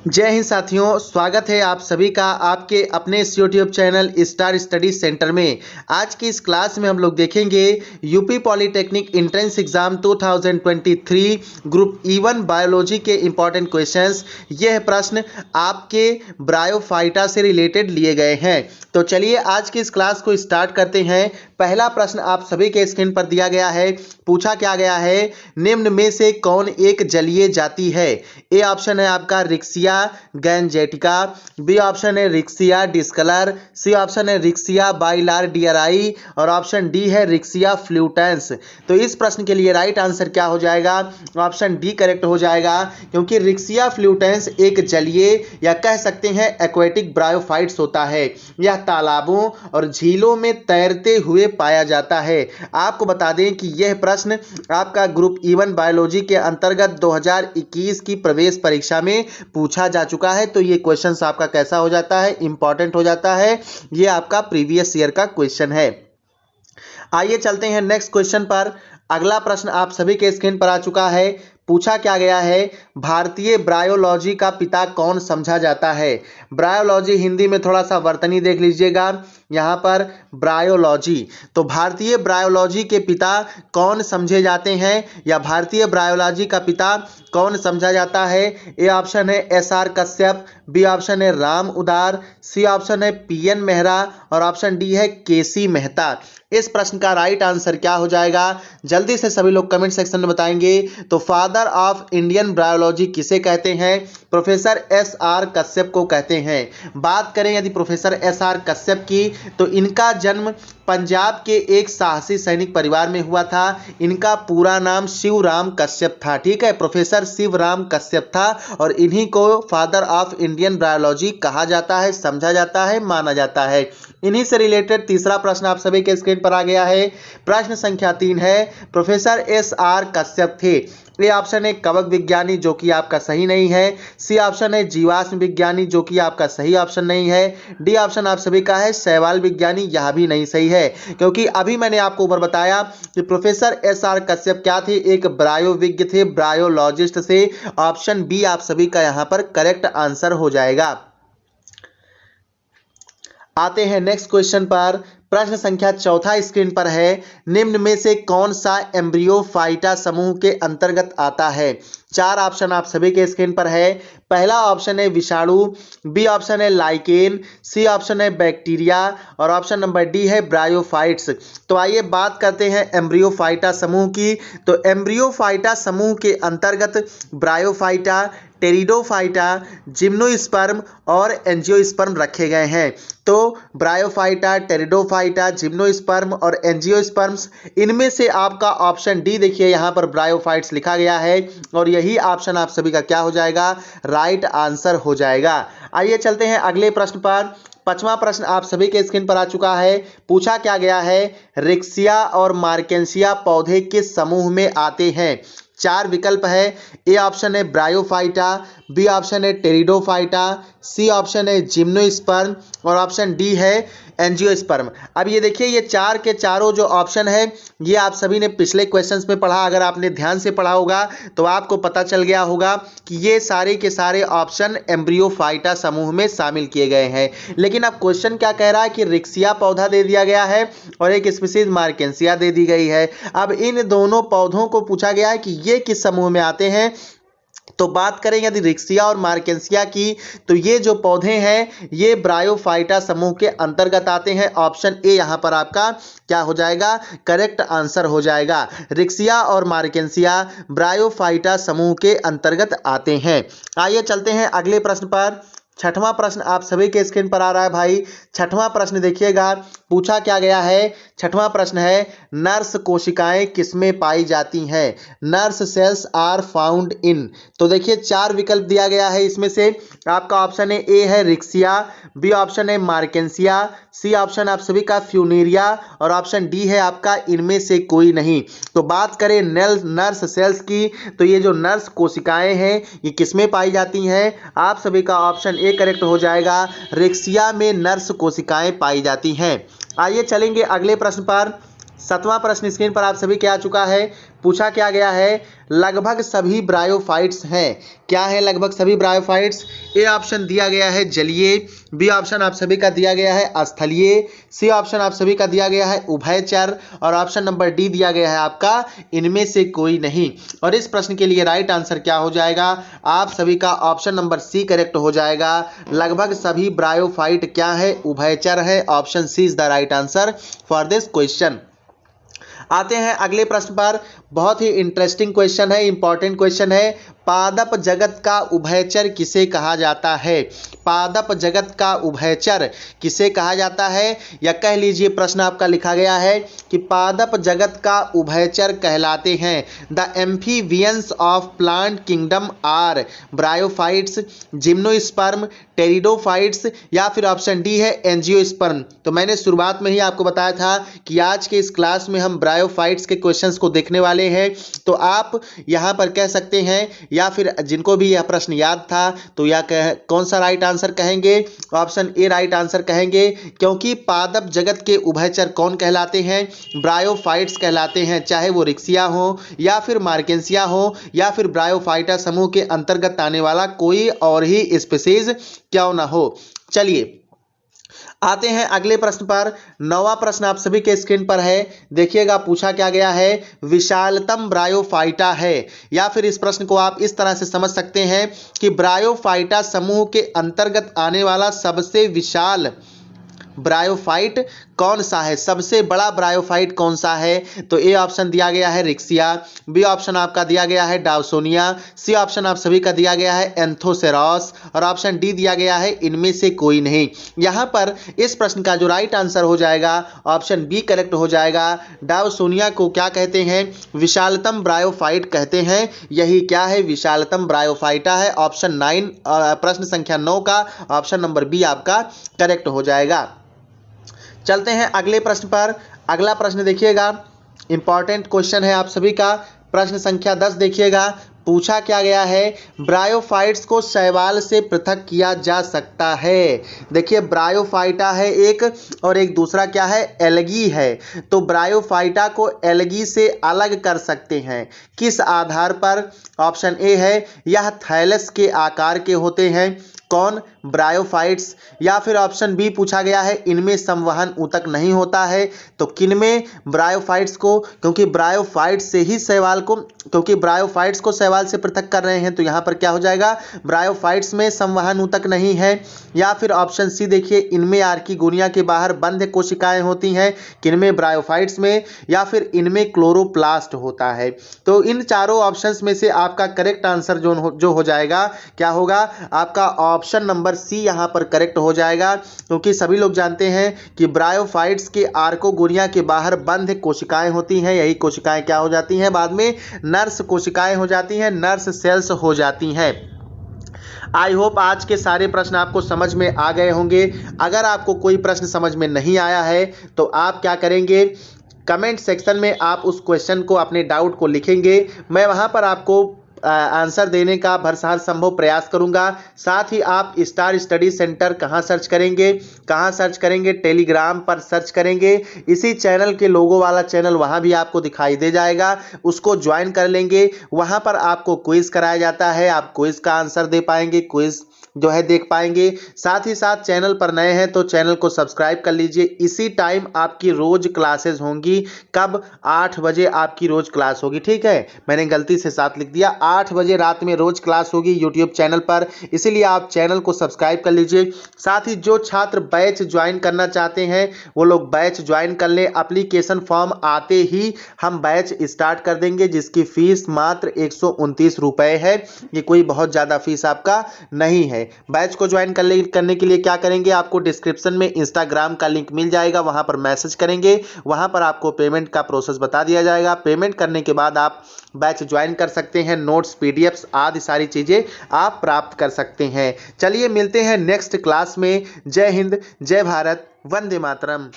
जय हिंद साथियों, स्वागत है आप सभी का आपके अपने इस YouTube channel star study centre में। आज की इस क्लास में हम लोग देखेंगे UP polytechnic entrance exam 2023 group E1 biology के इंपॉर्टेंट क्वेश्चंस। यह प्रश्न आपके ब्रायोफाइटा से रिलेटेड लिए गए हैं। तो चलिए आज की इस क्लास को स्टार्ट करते हैं। पहला प्रश्न आप सभी के स्क्रीन पर दिया गया है। पूछा क्या गया है, निम्न में से कौन एक जलीय जाति है? ए ऑप्शन है आपका रिक्सिया गैंजेटिका, बी ऑप्शन है रिक्सिया डिस्कलर, सी ऑप्शन है रिक्सिया बाइलार्डियराई और ऑप्शन डी है रिक्सिया फ्लूटेंस। तो इस प्रश्न के लिए राइट आंसर क्या हो जाएगा? ऑप्शन डी करेक्ट हो जाएगा, क्योंकि रिक्सिया फ्लूटेंस एक जलीय या कह सकते हैं एक्वेटिक ब्रायोफाइट्स होता है। यह तालाबों और झीलों में तैरते हुए पाया जाता है। आपको बता दें कि यह प्रश्न आपका ग्रुप E1 बायोलॉजी के अंतर्गत 2021 की प्रवेश परीक्षा में पूछा जा चुका है। तो ये क्वेश्चन आपका कैसा हो जाता है? इंपॉर्टेंट हो जाता है। ये आपका प्रीवियस ईयर का क्वेश्चन है। आइए चलते हैं नेक्स्ट क्वेश्चन पर। अगला प्रश्न आप सभी के स्क्रीन पर आ चुका है। पूछा क्या गया है, भारतीय ब्रायोलॉजी का पिता कौन समझा जाता है? ब्रायोलॉजी हिंदी में थोड़ा सा वर्तनी देख लीजिएगा, यहाँ पर ब्रायोलॉजी। तो भारतीय ब्रायोलॉजी के पिता कौन समझे जाते हैं, या भारतीय ब्रायोलॉजी का पिता कौन समझा जाता है? ए ऑप्शन है SR कश्यप, बी ऑप्शन है राम उदार, सी ऑप्शन है PN मेहरा और ऑप्शन डी है KC मेहता। इस प्रश्न का राइट आंसर क्या हो जाएगा? जल्दी से सभी लोग कमेंट सेक्शन में बताएंगे। तो फादर ऑफ इंडियन ब्रायोलॉजी किसे कहते हैं? प्रोफेसर SR कश्यप को कहते हैं। बात करें यदि प्रोफेसर SR कश्यप की, तो इनका जन्म पंजाब के एक साहसी सैनिक परिवार में हुआ था। इनका पूरा नाम शिवराम कश्यप था। ठीक है, प्रोफेसर शिवराम कश्यप था और इन्हीं को फादर ऑफ इंडियन ब्रायोलॉजी कहा जाता है, समझा जाता है, माना जाता है। इन्हीं से रिलेटेड तीसरा प्रश्न आप सभी के स्क्रीन पर आ गया है। प्रश्न संख्या 3 है, प्रोफेसर SR कश्यप थे। ए ऑप्शन है कवक विज्ञानी, जो कि आपका सही नहीं है। सी ऑप्शन है जीवाश्म विज्ञानी, जो कि आपका सही ऑप्शन नहीं है। डी ऑप्शन आप सभी का है शैवाल विज्ञानी, यह भी नहीं सही है, क्योंकि अभी मैंने आपको ऊपर बताया कि प्रोफेसर SR कश्यप क्या थे? एक ब्रायोविज्ञ थे, ब्रायोलॉजिस्ट थे। ऑप्शन बी आप सभी का यहां पर करेक्ट आंसर हो जाएगा। आते हैं नेक्स्ट क्वेश्चन पर। प्रश्न संख्या 4 स्क्रीन पर है, निम्न में से कौन सा एम्ब्रियोफाइटा समूह के अंतर्गत आता है? 4 ऑप्शन आप सभी के स्क्रीन पर है। पहला ऑप्शन है विषाणु, बी ऑप्शन है लाइकेन, सी ऑप्शन है बैक्टीरिया और ऑप्शन नंबर डी है ब्रायोफाइट्स। तो आइए बात करते हैं एम्ब्रियोफाइटा समूह की। तो एम्ब्रियोफाइटा समूह के अंतर्गत ब्रायोफाइटा, टेरिडोफाइटा, जिम्नोस्पर्म और एंजियोस्पर्म रखे गए हैं। तो ब्रायोफाइटा, टेरिडोफाइटा, जिम्नोस्पर्म और एंजियोस्पर्म्स, इनमें से आपका ऑप्शन डी देखिए, यहाँ पर ब्रायोफाइट्स लिखा गया है और यही ऑप्शन आप सभी का क्या हो जाएगा? राइट आंसर हो जाएगा। आइए चलते हैं अगले प्रश्न पर। 5वां प्रश्न आप सभी के स्क्रीन पर आ चुका है। पूछा क्या गया है, रिक्सिया और मार्केंसिया पौधे किस समूह में आते हैं? 4 विकल्प है। ए ऑप्शन है ब्रायोफाइटा, बी ऑप्शन है टेरिडोफाइटा, सी ऑप्शन है जिम्नोस्पर्म और ऑप्शन डी है एंजियोस्पर्म। अब ये देखिए, ये 4 के चारों जो ऑप्शन है, ये आप सभी ने पिछले क्वेश्चंस में पढ़ा। अगर आपने ध्यान से पढ़ा होगा तो आपको पता चल गया होगा कि ये सारे के सारे ऑप्शन एम्ब्रियोफाइटा समूह में शामिल किए गए हैं। लेकिन अब क्वेश्चन क्या कह रहा है कि रिक्सिया पौधा दे दिया गया है और एक स्पीशीज मार्केंसिया दे दी गई है। अब इन दोनों पौधों को पूछा गया है कि ये किस समूह में आते हैं। तो बात करें यदि रिक्सिया और मार्केंसिया की, तो ये जो पौधे हैं ये ब्रायोफाइटा समूह के अंतर्गत आते हैं। ऑप्शन ए यहां पर आपका क्या हो जाएगा? करेक्ट आंसर हो जाएगा। रिक्सिया और मार्केंसिया ब्रायोफाइटा समूह के अंतर्गत आते हैं। आइए चलते हैं अगले प्रश्न पर। 6वां प्रश्न आप सभी के स्क्रीन पर आ रहा है भाई। 6वां प्रश्न देखिएगा, पूछा क्या गया है। 6वां प्रश्न है, नर्स कोशिकाएं किसमें पाई जाती हैं? Nurse cells are found in. तो देखिए 4 विकल्प दिया गया है। इसमें से आपका ऑप्शन है ए है रिक्सिया, बी ऑप्शन है मार्केंसिया, सी ऑप्शन आप सभी का फ्यूनेरिया और ऑप्शन डी है आपका इनमें से कोई नहीं। तो बात करें नर्स सेल्स की, तो ये जो नर्स कोशिकाएं हैं ये किसमें पाई जाती हैं? आप सभी का ऑप्शन ए करेक्ट हो जाएगा। रिक्सिया में नर्स कोशिकाएं पाई जाती हैं। आइए चलेंगे अगले प्रश्न पर। 7वां प्रश्न स्क्रीन पर आप सभी के आ चुका है। पूछा क्या गया है, लगभग सभी ब्रायोफाइट्स हैं। क्या है लगभग सभी ब्रायोफाइट्स? ए ऑप्शन दिया गया है जलीय, बी ऑप्शन आप सभी का दिया गया है स्थलीय, सी ऑप्शन आप सभी का दिया गया है उभयचर और ऑप्शन नंबर डी दिया गया है आपका इनमें से कोई नहीं। और इस प्रश्न के लिए राइट आंसर क्या हो जाएगा? आप सभी का ऑप्शन नंबर सी करेक्ट हो जाएगा। लगभग सभी ब्रायोफाइट क्या है? उभयचर है। Option C is the right answer for this question. आते हैं अगले प्रश्न पर। बहुत ही इंटरेस्टिंग क्वेश्चन है, इंपॉर्टेंट क्वेश्चन है। पादप जगत का उभयचर किसे कहा जाता है? पादप जगत का उभयचर किसे कहा जाता है? या कह लीजिए प्रश्न आपका लिखा गया है कि पादप जगत का उभयचर कहलाते हैं the amphibians of plant kingdom are bryophytes, gymnosperm, pteridophytes या फिर ऑप्शन डी है एंजियोस्पर्म। तो मैंने शुरुआत में ही आपको बताया था कि आज के इस क्लास में हम ब्रायोफाइट्स के क्वेश्चंस को देखने वाले हैं। तो आप यहाँ पर कह सकते हैं या फिर जिनको भी यह प्रश्न याद था तो यह कौन सा राइट आंसर कहेंगे? ऑप्शन ए राइट आंसर कहेंगे, क्योंकि पादप जगत के उभयचर कौन कहलाते हैं? ब्रायोफाइट्स कहलाते हैं, चाहे वो रिक्सिया हो या फिर मार्केंसिया हो या फिर ब्रायोफाइटा समूह के अंतर्गत आने वाला कोई और ही स्पीशीज क्यों ना हो। चलिए आते हैं अगले प्रश्न पर। 9वां प्रश्न आप सभी के स्क्रीन पर है, देखिएगा पूछा क्या गया है, विशालतम ब्रायोफाइटा है। या फिर इस प्रश्न को आप इस तरह से समझ सकते हैं कि ब्रायोफाइटा समूह के अंतर्गत आने वाला सबसे विशाल ब्रायोफाइट कौन सा है? सबसे बड़ा ब्रायोफाइट कौन सा है? तो ए ऑप्शन दिया गया है रिक्सिया, बी ऑप्शन आपका दिया गया है डावसोनिया, सी ऑप्शन आप सभी का दिया गया है एंथोसेरॉस और ऑप्शन डी दिया गया है इनमें से कोई नहीं। यहां पर इस प्रश्न का जो राइट आंसर हो जाएगा ऑप्शन बी करेक्ट हो जाएगा। डावसोनिया को क्या कहते हैं? विशालतम ब्रायोफाइट कहते हैं। यही क्या है? विशालतम ब्रायोफाइटा है। ऑप्शन 9 प्रश्न संख्या 9 का ऑप्शन नंबर बी आपका करेक्ट हो जाएगा। चलते हैं अगले प्रश्न पर। अगला प्रश्न देखिएगा, इंपॉर्टेंट क्वेश्चन है आप सभी का। प्रश्न संख्या 10 देखिएगा, पूछा क्या गया है, ब्रायोफाइट्स को शैवाल से पृथक किया जा सकता है। देखिए ब्रायोफाइटा है एक और एक दूसरा क्या है? एल्गी है। तो ब्रायोफाइटा को एल्गी से अलग कर सकते हैं किस आधार पर? ऑप्शन ए है, यह थैलस के आकार के होते हैं। कौन? ब्रायोफाइट्स। या फिर ऑप्शन बी पूछा गया है, इनमें संवहन ऊतक नहीं होता है। तो किनमें? ब्रायोफाइट्स को, क्योंकि ब्रायोफाइट्स से ही शैवाल को, क्योंकि ब्रायोफाइट्स को शैवाल से पृथक कर रहे हैं तो यहाँ पर क्या हो जाएगा? ब्रायोफाइट्स में संवहन ऊतक नहीं है। या फिर ऑप्शन सी देखिए, इनमें आर्कीगोनिया के बाहर बंध कोशिकाएं होती हैं। किनमें? ब्रायोफाइट्स में। या फिर इनमें क्लोरोप्लास्ट होता है। तो इन चारों ऑप्शंस में से आपका करेक्ट आंसर जो हो जाएगा क्या होगा? आपका ऑप्शन नंबर सी यहां पर करेक्ट हो जाएगा, क्योंकि सभी लोग जानते हैं कि ब्रायोफाइट्स के आर्कोगोनिया के बाहर बंध कोशिकाएं होती हैं। यही कोशिकाएं क्या हो जाती हैं? बाद में नर्स कोशिकाएं हो जाती हैं, नर्स सेल्स हो जाती हैं। आई होप आज के सारे प्रश्न आपको समझ में आ गए होंगे। अगर आपको कोई प्रश्न समझ में नहीं आया है तो आप क्या करेंगे? कमेंट सेक्शन में आप उस क्वेश्चन को, अपने डाउट को लिखेंगे। मैं वहां पर आपको आंसर देने का भरसक संभव प्रयास करूंगा। साथ ही आप स्टार स्टडी सेंटर कहां सर्च करेंगे? कहां सर्च करेंगे? टेलीग्राम पर सर्च करेंगे। इसी चैनल के लोगो वाला चैनल वहां भी आपको दिखाई दे जाएगा, उसको ज्वाइन कर लेंगे। वहां पर आपको क्विज कराया जाता है, आप क्विज का आंसर दे पाएंगे, क्विज जो है देख पाएंगे। साथ ही साथ चैनल पर नए हैं तो चैनल को सब्सक्राइब कर लीजिए। इसी टाइम आपकी रोज क्लासेस होंगी। कब? 8 बजे आपकी रोज क्लास होगी। ठीक है, मैंने गलती से 7 लिख दिया। 8 बजे रात में रोज क्लास होगी यूट्यूब चैनल पर, इसीलिए आप चैनल को सब्सक्राइब कर लीजिए। साथ ही जो छात्र बैच ज्वाइन करना चाहते हैं वो लोग बैच ज्वाइन कर लें। एप्लीकेशन फॉर्म आते ही हम बैच स्टार्ट कर देंगे, जिसकी फीस मात्र 129 रुपये है। ये कोई बहुत ज़्यादा फीस आपका नहीं है। बैच को ज्वाइन करने के लिए क्या करेंगे? आपको डिस्क्रिप्शन में इंस्टाग्राम का लिंक मिल जाएगा, वहां पर मैसेज करेंगे, वहां पर आपको पेमेंट का प्रोसेस बता दिया जाएगा। पेमेंट करने के बाद आप बैच ज्वाइन कर सकते हैं। नोट्स, पीडीएफ्स आदि सारी चीजें आप प्राप्त कर सकते हैं। चलिए मिलते हैं नेक्स्ट क्लास में। जय हिंद, जय भारत, वंदे मातरम।